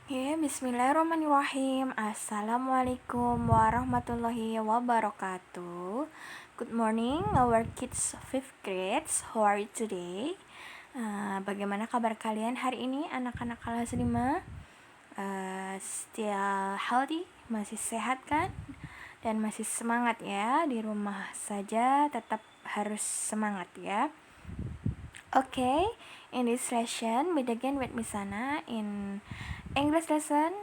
Bismillahirrahmanirrahim. Assalamualaikum warahmatullahi wabarakatuh. Good morning, our kids 5th grades. How are you today? Bagaimana kabar kalian hari ini, anak-anak kelas 5? Still healthy? Masih sehat kan? Dan masih semangat ya, di rumah saja tetap harus semangat ya. Okay, in this session we begin with Misana in English lesson,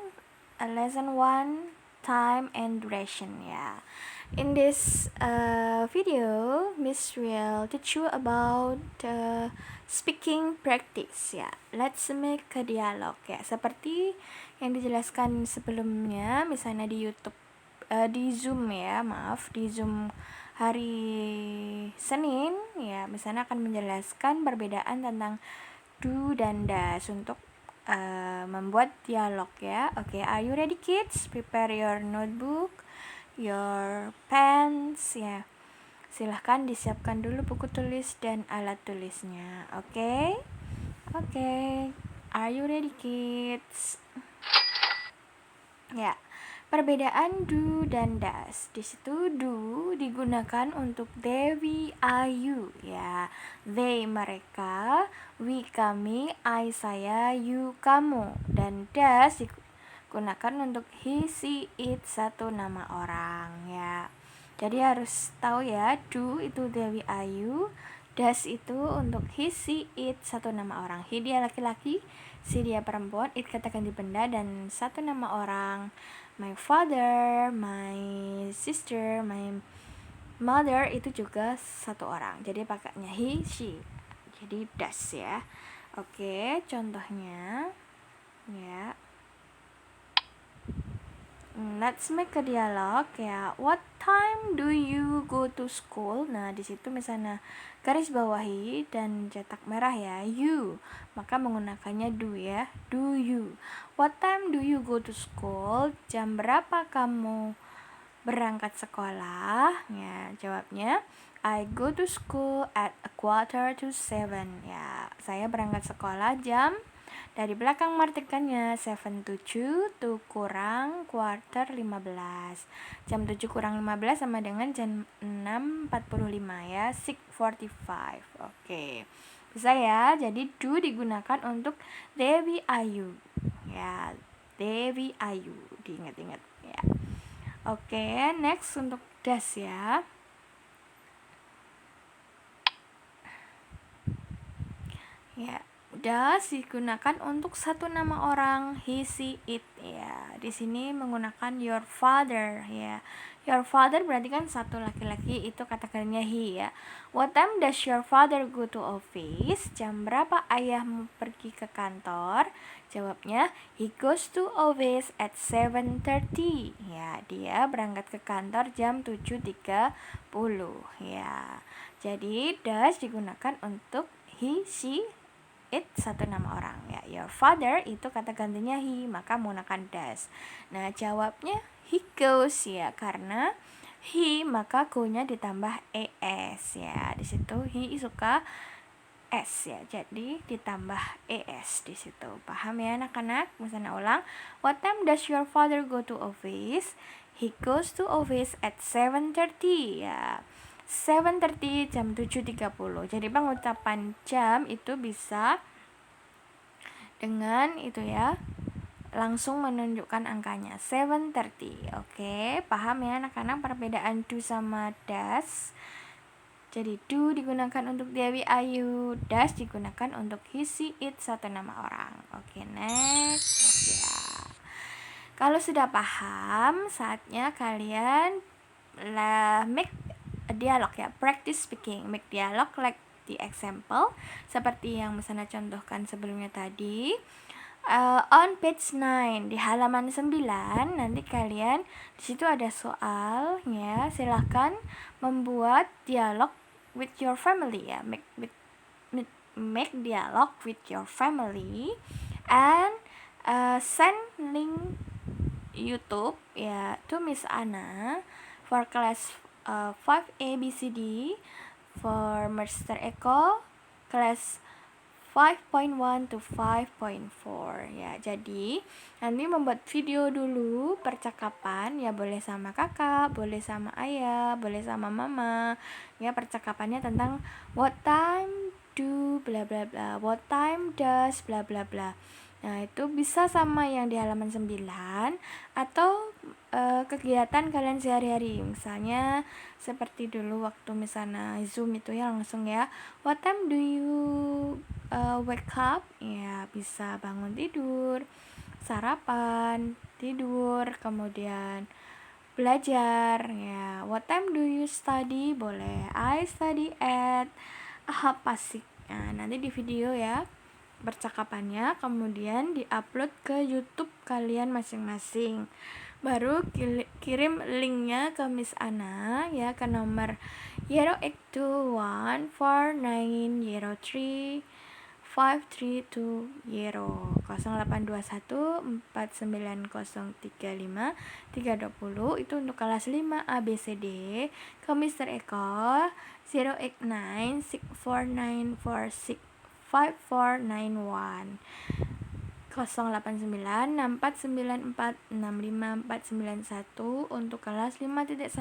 lesson 1, time and duration ya. In this video, Miss will teach you about speaking practice ya. Let's make a dialogue ya. Seperti yang dijelaskan sebelumnya, misalnya di YouTube, di Zoom ya, di Zoom hari Senin ya, misalnya akan menjelaskan perbedaan tentang do dan does untuk membuat dialog ya. Oke, are you ready kids? Prepare your notebook, your pens ya. Silahkan disiapkan dulu buku tulis dan alat tulisnya. Oke. Are you ready kids? Ya. Perbedaan do dan does. Di situ do digunakan untuk they, we, you ya. They mereka, we kami, I saya, you kamu. Dan does digunakan untuk he, she, it satu nama orang ya. Jadi harus tahu ya, do itu they, we, you, does itu untuk he, she, it satu nama orang. He dia laki-laki, she dia perempuan, it kata ganti benda, dan satu nama orang. My father, my sister, my mother itu juga satu orang. Jadi pakainya he, she. Jadi does ya. Oke, contohnya ya. Let's make a dialogue ya. What time do you go to school? Nah, di situ misalnya garis bawahi dan cetak merah ya, you. Maka menggunakannya do ya. Do you? What time do you go to school? Jam berapa kamu berangkat sekolah? Ya, jawabnya I go to school at 6:45 ya. Saya berangkat sekolah jam, dari belakang martikannya 7 to kurang quarter 15. Jam 7 kurang 15 sama dengan jam 6:45 ya, 6:45. Oke. Bisa ya. Jadi do digunakan untuk Dewi Ayu. Ya, Dewi Ayu. Diingat-ingat ya. Oke, next untuk does ya. Ya, does digunakan untuk satu nama orang, he, she, it ya. Di sini menggunakan your father ya. Your father berarti kan satu laki-laki, itu kategorinya he ya. What time does your father go to office? Jam berapa ayahmu pergi ke kantor? Jawabnya he goes to office at 7:30 ya. Dia berangkat ke kantor jam 7:30 ya. Jadi does digunakan untuk he, she, it satu nama orang ya. Your father itu kata gantinya he, maka menggunakan does. Nah, jawabnya he goes ya, karena he maka go-nya ditambah es ya. Di situ he suka s ya, jadi ditambah es di situ. Paham ya anak-anak? Misalnya ulang, what time does your father go to office? He goes to office at 7:30 ya. 7:30 jam 7:30. Jadi pengucapan jam itu bisa dengan itu ya, langsung menunjukkan angkanya 7:30. Oke, paham ya anak-anak perbedaan do sama does? Jadi do digunakan untuk Dewi Ayu, does digunakan untuk he, she, it satu nama orang. Oke, next ya. Kalau sudah paham, saatnya kalian make a dialogue ya, practice speaking, make dialogue like the example, seperti yang misalnya contohkan sebelumnya tadi. On page 9 di halaman 9 nanti kalian di situ ada soal ya, silahkan membuat dialog with your family ya, make dialog with your family and send link YouTube ya to Miss Anna for class 5 ABCD, for Mr. Eko class 5.1 to 5.4 ya. Jadi nanti membuat video dulu percakapan ya, boleh sama kakak, boleh sama ayah, boleh sama mama ya. Percakapannya tentang what time do bla bla bla, what time does bla bla bla. Nah, itu bisa sama yang di halaman 9 atau kegiatan kalian sehari-hari. Misalnya seperti dulu waktu misalnya Zoom itu ya, langsung ya, what time do you wake up? Ya, bisa bangun tidur, sarapan, tidur, kemudian belajar ya. What time do you study? Boleh I study at half past 6. Nah, nanti di video ya percakapannya, kemudian diupload ke YouTube kalian masing-masing. Baru kirim linknya ke Miss Ana ya, ke nomor 08214903 532 082149035320. Itu untuk kelas 5 ABCD. Ke Mr. Eko 089649465491 089649465491 untuk kelas 5.1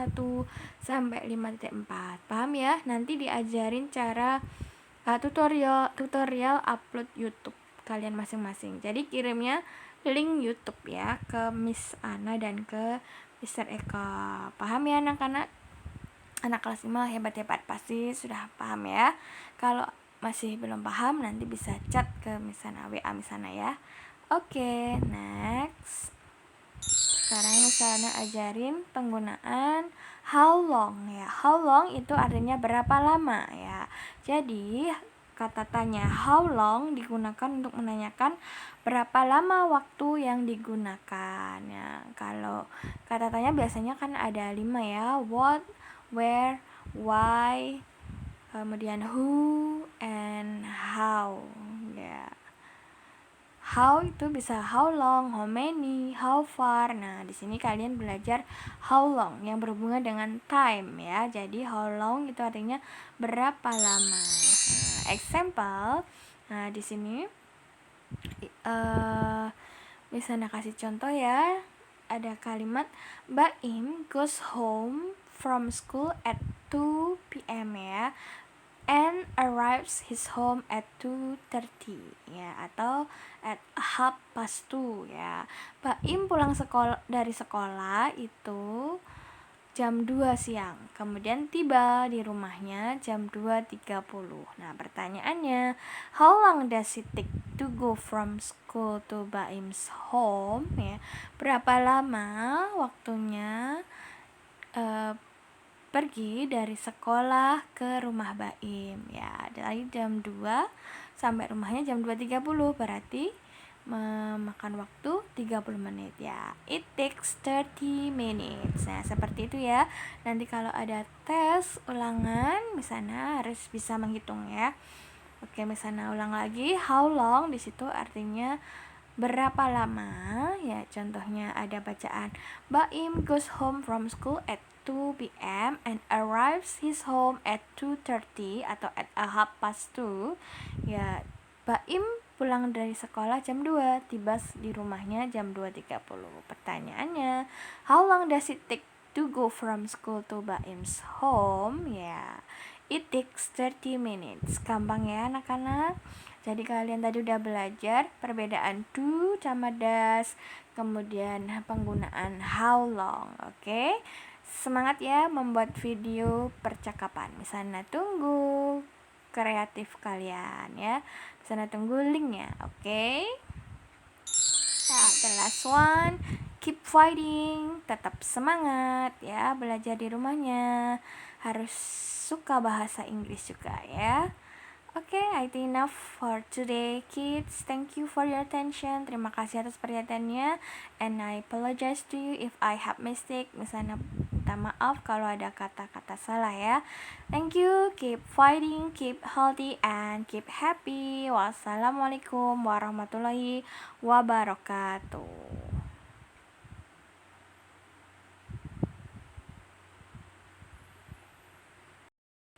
sampai 5.4. Paham ya? Nanti diajarin cara tutorial upload YouTube kalian masing-masing. Jadi kirimnya link YouTube ya ke Miss Ana dan ke Mr. Eka. Paham ya anak-anak? Anak kelas 5 hebat-hebat pasti sudah paham ya. Kalau masih belum paham nanti bisa chat ke Miss Ana, WA Miss Ana ya. Oke, next. Sekarang Miss Ana ajarin penggunaan how long ya. How long itu artinya berapa lama ya. Jadi kata tanya how long digunakan untuk menanyakan berapa lama waktu yang digunakan ya. Kalau kata tanya biasanya kan ada 5 ya. What, where, why, kemudian who, and how ya. How itu bisa how long, how many, how far. Nah, di sini kalian belajar how long yang berhubungan dengan time ya. Jadi how long itu artinya berapa lama. Nah, example. Nah, di sini bisa kasih contoh ya. Ada kalimat Baim goes home from school at 2 p.m. ya, and arrives his home at 2:30 ya, atau at 2:30 ya. Baim pulang dari sekolah itu jam 2 siang, kemudian tiba di rumahnya jam 2:30. Nah, pertanyaannya, how long does it take to go from school to Baim's home ya? Berapa lama waktunya pergi dari sekolah ke rumah Baim ya. Dari jam 2 sampai rumahnya jam 2:30, berarti memakan waktu 30 menit ya. It takes 30 minutes. Nah, seperti itu ya. Nanti kalau ada tes ulangan misalnya harus bisa menghitung ya. Oke, misalnya ulang lagi, how long di situ artinya berapa lama ya. Contohnya ada bacaan Baim goes home from school at 2 p.m. and arrives his home at 2:30 atau at 2:30 ya. Baim pulang dari sekolah jam 2, tiba di rumahnya jam 2:30. Pertanyaannya, how long does it take to go from school to Baim's home? Ya, it takes 30 minutes. Gampang ya anak-anak. Jadi kalian tadi udah belajar perbedaan do sama does, kemudian penggunaan how long. Oke? Semangat ya membuat video percakapan. Misalnya tunggu kreatif kalian ya. Misalnya tunggu linknya. Oke? Nah, the last one, keep fighting, tetap semangat ya, belajar di rumahnya. Harus suka bahasa Inggris juga ya. Okay, I think enough for today, kids. Thank you for your attention. Terima kasih atas perhatiannya. And I apologize to you if I have mistake. Misalnya minta maaf kalau ada kata-kata salah ya. Thank you. Keep fighting, keep healthy, and keep happy. Wassalamualaikum warahmatullahi wabarakatuh.